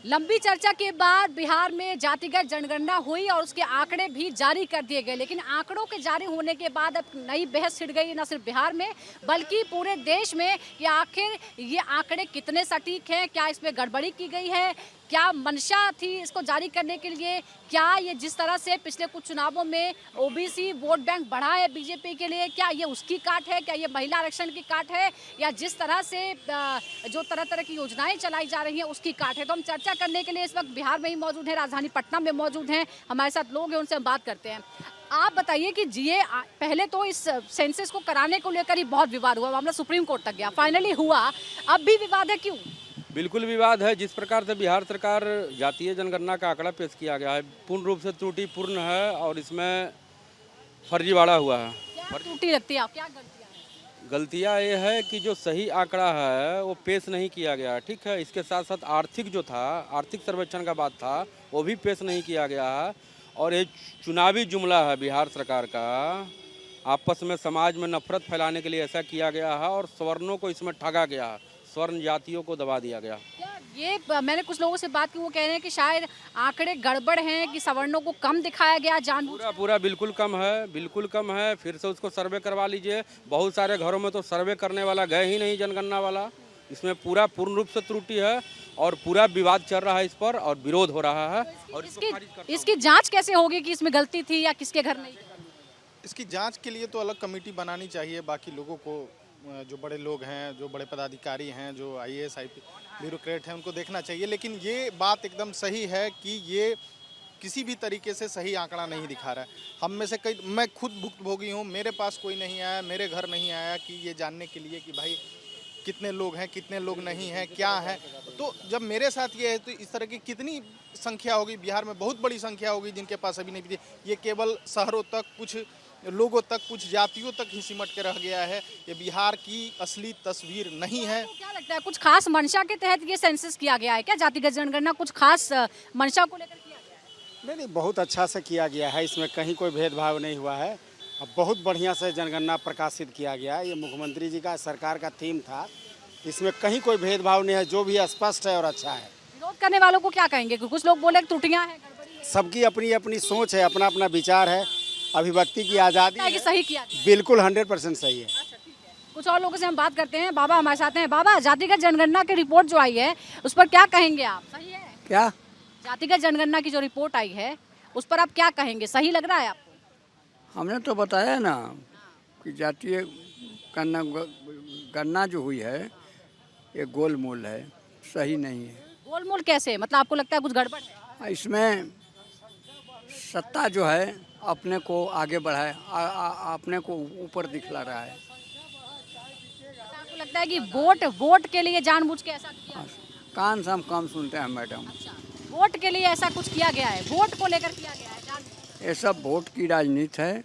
लंबी चर्चा के बाद बिहार में जातिगत जनगणना हुई और उसके आंकड़े भी जारी कर दिए गए, लेकिन आंकड़ों के जारी होने के बाद अब नई बहस छिड़ गई, न सिर्फ बिहार में बल्कि पूरे देश में कि आखिर ये आंकड़े कितने सटीक हैं, क्या इसमें गड़बड़ी की गई है, क्या मंशा थी इसको जारी करने के लिए, क्या ये जिस तरह से पिछले कुछ चुनावों में ओबीसी वोट बैंक बढ़ा है बीजेपी के लिए, क्या ये उसकी काट है, क्या ये महिला आरक्षण की काट है, या जिस तरह से जो तरह तरह की योजनाएं चलाई जा रही हैं उसकी काट है। तो हम चर्चा करने के लिए इस वक्त बिहार में ही मौजूद हैं, राजधानी पटना में मौजूद हैं, हमारे साथ लोग हैं, उनसे हम बात करते हैं। आप बताइए कि ये पहले तो इस सेंसस को कराने को लेकर ही बहुत विवाद हुआ, मामला सुप्रीम कोर्ट तक गया, फाइनली हुआ, अब भी विवाद है, क्यों? बिल्कुल विवाद है। जिस प्रकार से बिहार सरकार जातीय जनगणना का आंकड़ा पेश किया गया है पूर्ण रूप से त्रुटिपूर्ण है और इसमें फर्जीवाड़ा हुआ है। क्या त्रुटि लगती है आप, क्या गलतियां हैं? गलतियां ये है कि जो सही आंकड़ा है वो पेश नहीं किया गया, ठीक है। इसके साथ साथ आर्थिक जो था, आर्थिक सर्वेक्षण का बात था, वो भी पेश नहीं किया गया है। और ये चुनावी जुमला है बिहार सरकार का, आपस में समाज में नफरत फैलाने के लिए ऐसा किया गया है और सवर्णों को इसमें ठगा गया है, स्वर्ण जातियों को दबा दिया गया। क्या ये मैंने कुछ लोगों से बात की, वो कह रहे हैं कि शायद आंकड़े गड़बड़ हैं, कि सवर्णों को कम दिखाया गया जानबूझ पूरा पूरा बिल्कुल कम है, बिल्कुल कम है। फिर से उसको सर्वे करवा लीजिए। बहुत सारे घरों में तो सर्वे करने वाला गए ही नहीं, जनगणना वाला। इसमें पूरा पूर्ण रूप से त्रुटि है और पूरा विवाद चल रहा है इस पर और विरोध हो रहा है। और इसकी जांच कैसे होगी कि इसमें गलती थी या किसके घर नहीं? इसकी जांच के लिए तो अलग कमेटी बनानी चाहिए। बाकी लोगों को, जो बड़े लोग हैं, जो बड़े पदाधिकारी हैं, जो आईएएस ब्यूरोक्रेट हैं, उनको देखना चाहिए। लेकिन ये बात एकदम सही है कि ये किसी भी तरीके से सही आंकड़ा नहीं दिखा रहा है। हम में से कई, मैं खुद भुक्तभोगी हूँ, मेरे पास कोई नहीं आया, मेरे घर नहीं आया कि ये जानने के लिए कि भाई कितने लोग हैं, कितने लोग नहीं हैं, क्या है। तो जब मेरे साथ ये है तो इस तरह की कितनी संख्या होगी बिहार में, बहुत बड़ी संख्या होगी जिनके पास अभी नहीं थी। ये केवल शहरों तक, कुछ लोगों तक, कुछ जातियों तक ही सिमट के रह गया है। ये बिहार की असली तस्वीर नहीं है। क्या लगता है कुछ खास मंशा के तहत ये सेंसस किया गया है क्या? जातिगत जनगणना कुछ खास मंशा को लेकर किया गया है? नहीं, बहुत अच्छा से किया गया है। इसमें कहीं कोई भेदभाव नहीं हुआ है। अब बहुत बढ़िया से जनगणना प्रकाशित किया गया है। ये मुख्यमंत्री जी का, सरकार का थीम था। इसमें कहीं कोई भेदभाव नहीं है, जो भी स्पष्ट है और अच्छा है। विरोध करने वालों को क्या कहेंगे? कुछ लोग बोले त्रुटियां हैं, गड़बड़ी है। सबकी अपनी अपनी सोच है, अपना अपना विचार है, अभिव्यक्ति की आज़ादी है। सही किया गया। बिल्कुल 100% सही है। अच्छा, ठीक है। कुछ और लोगों से हम बात करते हैं। बाबा हमारे साथ हैं। बाबा, जातिगत जनगणना की रिपोर्ट जो आई है उस पर क्या कहेंगे आप? सही है क्या? जातिगत जनगणना की जो रिपोर्ट आई है उस पर आप क्या कहेंगे? सही लग रहा है आपको? हमने तो बताया ना कि जातीय गणना जो हुई है ये गोलमोल है, सही नहीं है। गोलमोल कैसे? मतलब आपको लगता है कुछ गड़बड़ है? इसमें सत्ता जो है अपने को आगे बढ़ाए, अपने को ऊपर दिखला रहा है। आपको लगता है कि वोट के लिए जानबूझ के ऐसा किया है? कान से हम कम सुनते हैं मैडम। अच्छा, वोट के लिए ऐसा कुछ किया गया है, वोट को लेकर किया गया है ये सब वोट की राजनीति है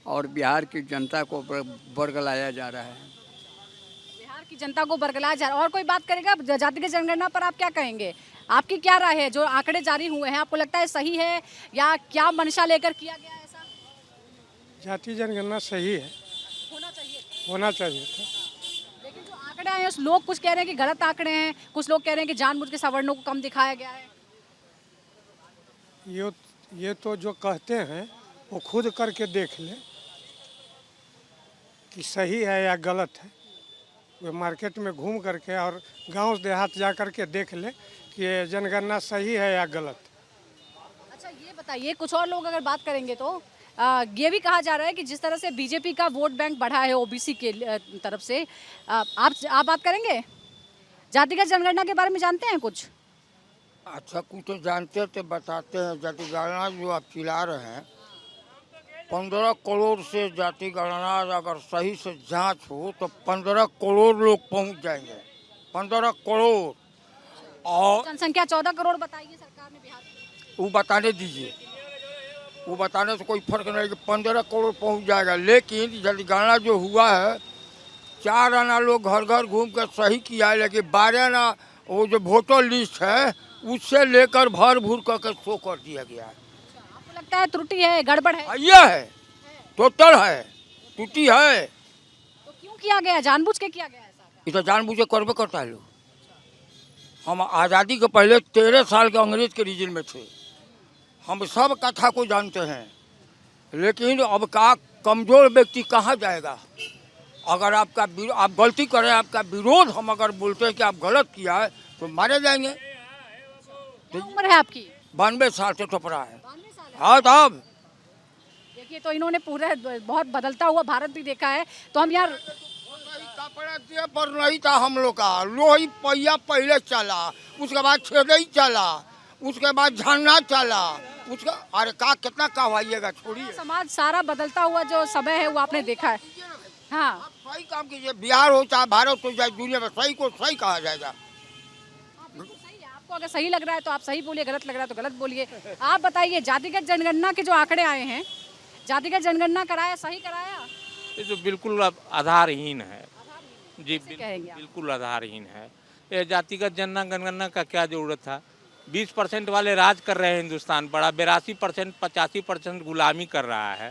और बिहार की जनता को बरगलाया जा रहा है। बिहार की जनता को बरगलाया जा रहा है। और कोई बात करेगा जातिगत जनगणना पर? आप क्या कहेंगे? आपकी क्या राय है? जो आंकड़े जारी हुए हैं आपको लगता है सही है या क्या मंशा लेकर किया गया है ऐसा? जातीय जनगणना सही है, होना चाहिए था। लेकिन जो आंकड़े आए हैं लोग कुछ कह रहे हैं कि गलत आंकड़े हैं, कुछ लोग कह रहे हैं कि जानबूझ के सवर्णों को कम दिखाया गया है। ये तो जो कहते हैं वो खुद करके देख ले कि सही है या गलत है। वे मार्केट में घूम करके और गांव देहात जा करके देख ले कि ये जनगणना सही है या गलत। अच्छा, ये बताइए, कुछ और लोग अगर बात करेंगे तो ये भी कहा जा रहा है कि जिस तरह से बीजेपी का वोट बैंक बढ़ा है ओबीसी के तरफ से, आप बात करेंगे? जातिगत जनगणना के बारे में जानते हैं कुछ? अच्छा, कुछ तो जानते थे, बताते हैं। जाति गणना जो आप चिल्ला रहे हैं, 15 करोड़ से जाति गणना अगर सही से जांच हो तो 15 करोड़ लोग पहुंच जाएंगे। 15 करोड़। और जनसंख्या 14 करोड़ बताई है सरकार ने बिहार में। वो बताने दीजिए, वो बताने से कोई फर्क नहीं कि 15 करोड़ पहुंच जाएगा। लेकिन जाति गणना जो हुआ है, 4 आना लोग घर घर घूम कर सही किया है, लेकिन 12 आना वो जो वोटर लिस्ट है उससे लेकर भर भूर करके शो कर दिया गया है। आपको लगता है त्रुटि है, गड़बड़ है? ये है, टोटल है, त्रुटि है। तो क्यों किया गया? जानबूझ के किया गया ऐसा? ये तो जानबूझ के करबे करता है लोग। हम आज़ादी के पहले 13 साल के अंग्रेज के रीजन में थे, हम सब कथा को जानते हैं। लेकिन अब का कमज़ोर व्यक्ति कहाँ जाएगा? अगर आप गलती करें, आपका विरोध हम अगर बोलते हैं कि आप गलत किया है तो मारे जाएंगे। क्या उम्र है आपकी? 92 साल से टपरा है। 92 साल है। हाँ तब देखिए, तो इन्होंने पूरा बहुत बदलता हुआ भारत भी देखा है। तो हम यार कपड़ा दिए पर नहीं था हम लोग का, लोही पहिया पहले चला, उसके बाद छेदई चला, उसके बाद झरना चला, उसका अरे का कितना कहवाइएगा, छोड़िए। समाज सारा बदलता हुआ जो समय है वो आपने देखा है। हाँ, आप सही काम कीजिए, बिहार हो चाहे भारत हो चाहे दुनिया में, सही को सही कहा जाएगा। सही है। आपको अगर सही लग रहा है तो आप सही बोलिए, गलत लग रहा है तो गलत बोलिए। आप बताइए, जातिगत जनगणना के जो आंकड़े आए हैं, जातिगत जनगणना कराया, सही कराया? ये तो बिल्कुल अब आधारहीन है जी, कहेंगे आप? बिल्कुल आधारहीन है। ये जातिगत जनगणना का क्या जरूरत था? 20% वाले राज कर रहे हैं हिंदुस्तान, बड़ा 82% 85% गुलामी कर रहा है।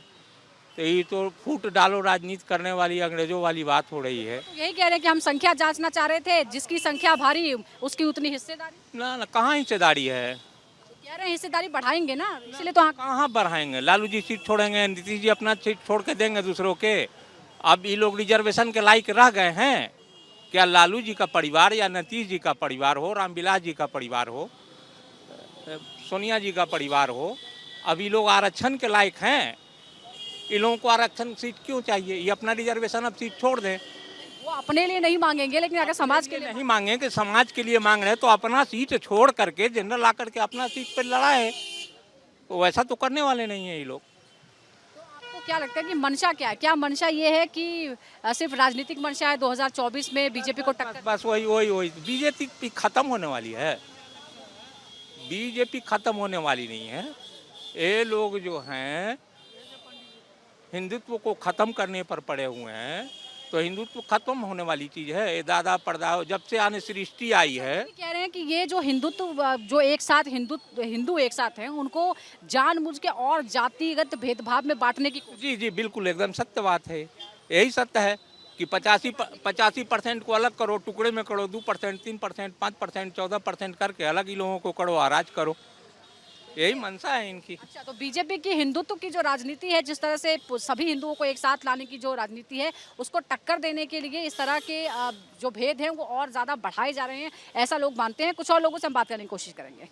तो ये तो फूट डालो राजनीति करने वाली अंग्रेजों वाली बात हो रही है। तो यही कह रहे हैं कि हम संख्या जांचना चाह रहे थे, जिसकी संख्या भारी उसकी उतनी हिस्सेदारी। ना कहाँ हिस्सेदारी है? कह रहे हैं हिस्सेदारी बढ़ाएंगे ना, इसलिए तो कहाँ बढ़ाएंगे? लालू जी सीट छोड़ेंगे, नीतीश जी अपना सीट छोड़ के देंगे दूसरों के। अब ये लोग रिजर्वेशन के लायक रह गए हैं क्या? लालू जी का परिवार या नीतीश जी का परिवार हो, रामविलास जी का परिवार हो, सोनिया जी का परिवार हो, अब ये लोग आरक्षण के लायक हैं? इन लोगों को आरक्षण सीट क्यों चाहिए? ये अपना रिजर्वेशन अब सीट छोड़ दें। वो अपने लिए नहीं मांगेंगे, लेकिन अगर समाज के लिए नहीं मांगेंगे, समाज के लिए मांग रहे हैं तो अपना सीट छोड़ करके जनरल आकर के अपना सीट पर लड़ाए। तो वैसा तो करने वाले नहीं है ये लोग। आपको क्या लगता है कि मंशा क्या है? क्या मंशा ये है कि सिर्फ राजनीतिक मंशा है 2024 में बीजेपी को टक्कर? बस वही बीजेपी खत्म होने वाली है। बीजेपी खत्म होने वाली नहीं है। ये लोग जो हैं हिंदुत्व को खत्म करने पर पड़े हुए हैं। तो हिंदुत्व खत्म होने वाली चीज है। ये दादा परदादा जब से आने सृष्टि आई है। कह रहे हैं कि ये जो हिंदुत्व, जो एक साथ हिंदू एक साथ हैं, उनको जानबूझ के और जातिगत भेदभाव में बांटने की जी बिल्कुल एकदम सत्य बात है। यही सत्य है कि 85% को अलग करो, टुकड़े में करो, 2%, 3%, 5%, 14% करके अलग ही लोगों को करो, आराज करो। यही मंशा है इनकी। अच्छा, तो बीजेपी की हिंदुत्व की जो राजनीति है, जिस तरह से सभी हिंदुओं को एक साथ लाने की जो राजनीति है, उसको टक्कर देने के लिए इस तरह के जो भेद हैं वो और ज़्यादा बढ़ाए जा रहे हैं, ऐसा लोग मानते हैं। कुछ और लोगों से हम बात करने की कोशिश करेंगे।